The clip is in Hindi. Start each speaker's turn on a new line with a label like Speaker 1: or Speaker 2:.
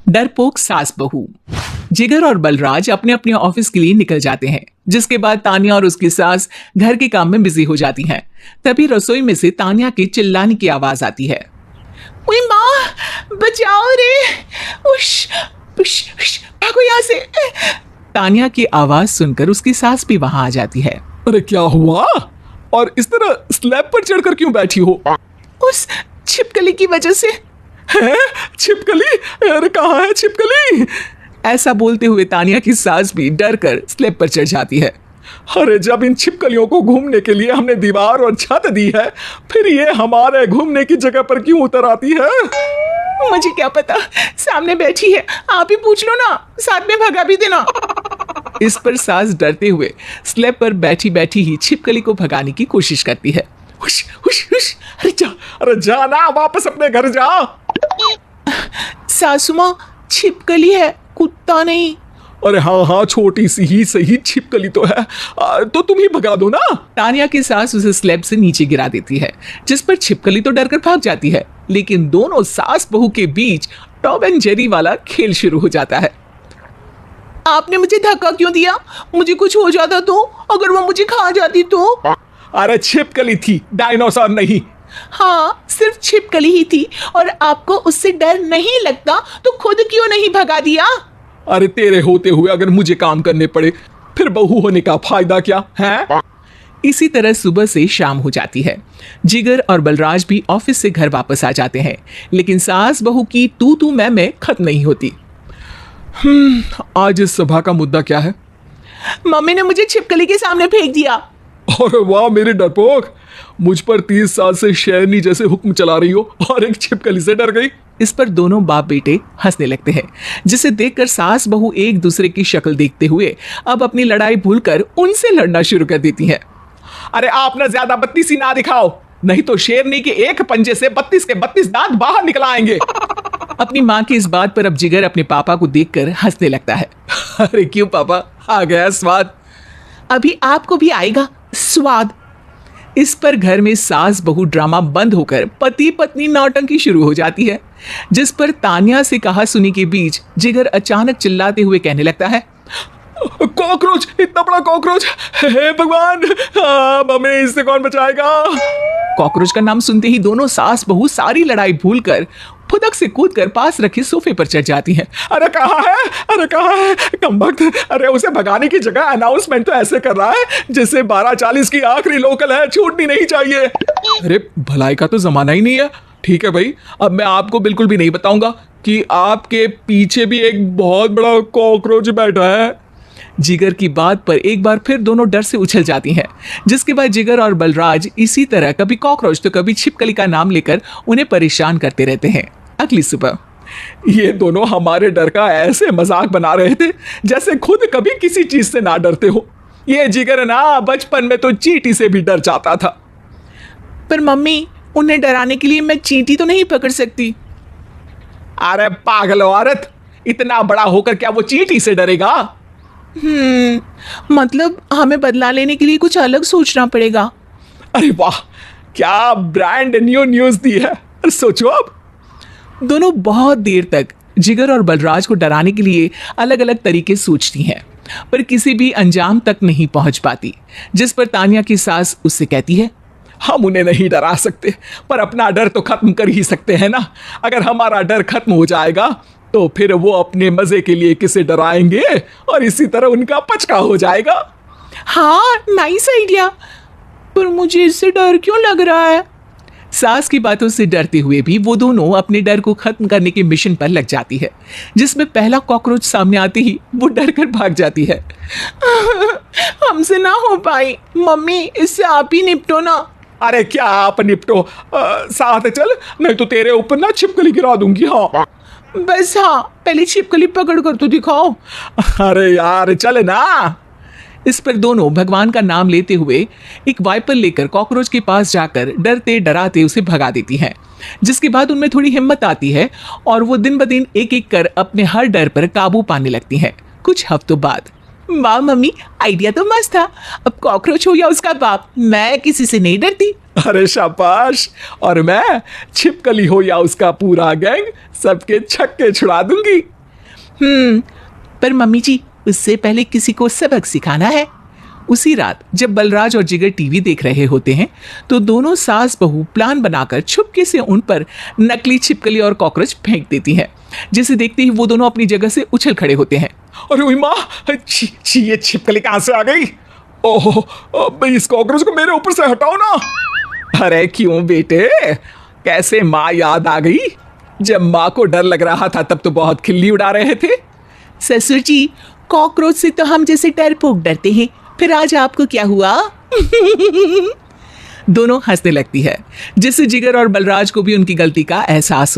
Speaker 1: डरपोक सास बहू। जिगर और बलराज अपने अपने ऑफिस के लिए निकल जाते हैं, जिसके बाद तानिया और उसकी सास घर के काम में बिजी हो जाती हैं। तभी रसोई में से तानिया के चिल्लाने की आवाज आती है। ओए माँ, बचाओ रे, उश, उश, उश, भागो यहाँ से। तानिया की आवाज सुनकर उसकी सास भी वहां आ जाती है।
Speaker 2: अरे क्या हुआ? और इस तरह स्लैब पर चढ़कर क्यों बैठी हो?
Speaker 1: उस छिपकली की वजह से।
Speaker 2: है? छिपकली? अरे कहाँ है छिपकली?
Speaker 1: ऐसा बोलते हुए तानिया की सास भी डर कर स्लैब पर चढ़ जाती है।
Speaker 2: अरे जब इन छिपकलियों को घूमने के लिए हमने दीवार और छत दी है, फिर ये हमारे घूमने की जगह पर क्यों उतर आती है?
Speaker 1: मुझे क्या पता, सामने बैठी है, आप ही पूछ लो ना, साथ में भगा भी देना। इस पर सास डरते हुए स्लैब पर बैठी बैठी ही छिपकली को भगाने की कोशिश करती है।
Speaker 2: हुश, हुश, हुश, अरे जा ना, वापस अपने घर जा।
Speaker 1: सासू माँ, छिपकली है, कुत्ता नहीं।
Speaker 2: अरे हाँ हाँ, छोटी सी ही सही छिपकली तो है, तो तुम ही भगा दो ना।
Speaker 1: तानिया की सास उसे स्लैब से नीचे गिरा देती है, जिस पर छिपकली तो डरकर भाग जाती है, लेकिन दोनों सास बहू के बीच टॉम एंड जेरी वाला खेल शुरू हो जाता है। आपने मुझे धक्का क्यों दिया? मुझे कुछ हो जाता तो, अगर वो मुझे खा जाती तो?
Speaker 2: अरे छिपकली थी, डायनासोर नहीं।
Speaker 1: हाँ, सिर्फ छिपकली ही थी, और आपको उससे डर नहीं लगता तो खुद क्यों नहीं भगा दिया?
Speaker 2: अरे तेरे होते हुए अगर मुझे काम करने पड़े, फिर बहू होने का फायदा क्या है?
Speaker 1: इसी तरह सुबह से शाम हो जाती है। जिगर और बलराज भी ऑफिस से घर वापस आ जाते हैं, लेकिन सास बहू की तू तू मैं खत्म नहीं होती।
Speaker 2: आज इस सभा का मुद्दा क्या है?
Speaker 1: मम्मी ने मुझे छिपकली के सामने फेंक दिया।
Speaker 2: और वाह मेरे डरपोक, मुझ पर 30 साल से शेरनी जैसे हुक्म चला रही हो और एक छिपकली से डर गई।
Speaker 1: इस पर दोनों बाप बेटे हंसने लगते हैं, जिसे देखकर सास बहू एक दूसरे की शक्ल देखते हुए अब अपनी लड़ाई भूलकर उनसे लड़ना शुरू कर देती हैं।
Speaker 2: अरे आप ना ज्यादा बत्तीसी ना दिखाओ, नहीं तो शेरनी के एक पंजे से 32 के 32 दांत बाहर निकल आएंगे।
Speaker 1: अपनी माँ की इस बात पर अब जिगर अपने पापा को देखकर हंसने लगता है।
Speaker 2: अरे क्यों पापा, आ गया स्वाद?
Speaker 1: अभी आपको भी आएगा स्वाद। इस पर घर में सास बहू ड्रामा बंद होकर पति पत्नी नौटंकी शुरू हो जाती है, जिस पर तानिया से कहा सुनी के बीच जिगर अचानक चिल्लाते हुए कहने लगता है।
Speaker 2: कॉकरोच, इतना बड़ा कॉकरोच, हे भगवान, हमें इससे कौन बचाएगा?
Speaker 1: कॉकरोच का नाम सुनते ही दोनों सास बहू सारी लड़ाई भूलकर फुदक से कूदकर पास रखे सोफे पर चढ़ जाती हैं।
Speaker 2: अरे कहाँ है, अरे कहाँ है कमबख्त? अरे उसे भगाने की जगह अनाउंसमेंट तो ऐसे कर रहा है जैसे 12:40 की आखिरी लोकल है, छूटनी नहीं चाहिए।
Speaker 1: अरे भलाई का तो जमाना ही नहीं है।
Speaker 2: ठीक है भाई, अब मैं आपको बिल्कुल भी नहीं बताऊंगा कि आपके पीछे भी एक बहुत बड़ा कॉकरोच बैठा है।
Speaker 1: जिगर की बात पर एक बार फिर दोनों डर से उछल जाती हैं, जिसके बाद जिगर और बलराज इसी तरह कभी कॉकरोच तो कभी छिपकली का नाम लेकर उन्हें परेशान करते रहते हैं। अगली सुबह
Speaker 2: ये दोनों हमारे डर का ऐसे मजाक बना रहे थे जैसे खुद कभी किसी चीज से ना डरते हो। ये जिगर ना बचपन में तो चींटी से भी डर जाता था।
Speaker 1: पर मम्मी, उन्हें डराने के लिए मैं चींटी तो नहीं पकड़ सकती।
Speaker 2: अरे पागल औरत, इतना बड़ा होकर क्या वो चींटी से डरेगा?
Speaker 1: मतलब हमें बदला लेने के लिए कुछ अलग सोचना पड़ेगा।
Speaker 2: अरे वाह, क्या ब्रांड न्यू न्यूज दी है। सोचो अब।
Speaker 1: दोनों बहुत देर तक जिगर और बलराज को डराने के लिए अलग अलग तरीके सोचती हैं, पर किसी भी अंजाम तक नहीं पहुंच पाती, जिस पर तानिया की सास उससे कहती है।
Speaker 2: हम उन्हें नहीं डरा सकते, पर अपना डर तो खत्म कर ही सकते हैं ना। अगर हमारा डर खत्म हो जाएगा तो फिर वो अपने मजे के लिए किसे डराएंगे और इसी तरह उनका पचका हो जाएगा।
Speaker 1: हाँ, नाइस आइडिया, पर मुझे इससे डर क्यों लग रहा है? सास की बातों से डरते हुए भी वो दोनों अपने डर को खत्म करने के मिशन पर लग जाती है, जिसमें पहला कॉकरोच सामने आते ही वो डर कर भाग जाती है। हमसे ना हो पाई मम्मी, इससे आप ही निपटो ना।
Speaker 2: अरे क्या आप निपटो, साथ चल, नहीं तो तेरे ऊपर ना छिपकली गिरा दूंगी। हाँ
Speaker 1: बस, हाँ पहले छिपकली पकड़ कर तो दिखाओ।
Speaker 2: अरे यार चले ना।
Speaker 1: इस पर दोनों भगवान का नाम लेते हुए एक वाइपर लेकर कॉकरोच के पास जाकर डरते डराते उसे भगा देती हैं, जिसके बाद उनमें थोड़ी हिम्मत आती है और वो दिन ब दिन एक एक कर अपने हर डर पर काबू पाने लगती हैं। कुछ हफ्तों बाद, वाह मम्मी, आइडिया तो मस्त था। अब कॉकरोच हो या उसका बाप, मैं किसी से नहीं डरती।
Speaker 2: अरे शाबाश, और मैं छिपकली हो या उसका पूरा गैंग, सबके छक्के छुड़ा दूंगी।
Speaker 1: पर मम्मी जी, उससे पहले किसी को सबक सिखाना है। उसी रात जब बलराज और जिगर टीवी देख रहे होते हैं तो दोनों सास बहू प्लान बनाकर छुपके से उन पर नकली छिपकली और कॉकरोच फेंक देती हैं, जिसे देखते ही वो दोनों अपनी जगह से उछल खड़े होते हैं।
Speaker 2: अरे ओए माँ, छी, ये छिपकली कहाँ से आ गई? ओह, अब इस कॉकरोच को मेरे ऊपर से हटाओ ना। अरे क्यों बेटे, कैसे माँ याद आ गई? जब माँ को डर लग रहा था तब तो बहुत खिल्ली उड़ा रहे थे।
Speaker 1: ससुर जी, कॉकरोच से तो हम जैसे डरपोक डरते हैं, फिर आज आपको क्या हुआ? दोनों हंसने लगती है, जिससे जिगर और बलराज को भी उनकी गलती का एहसास होता है।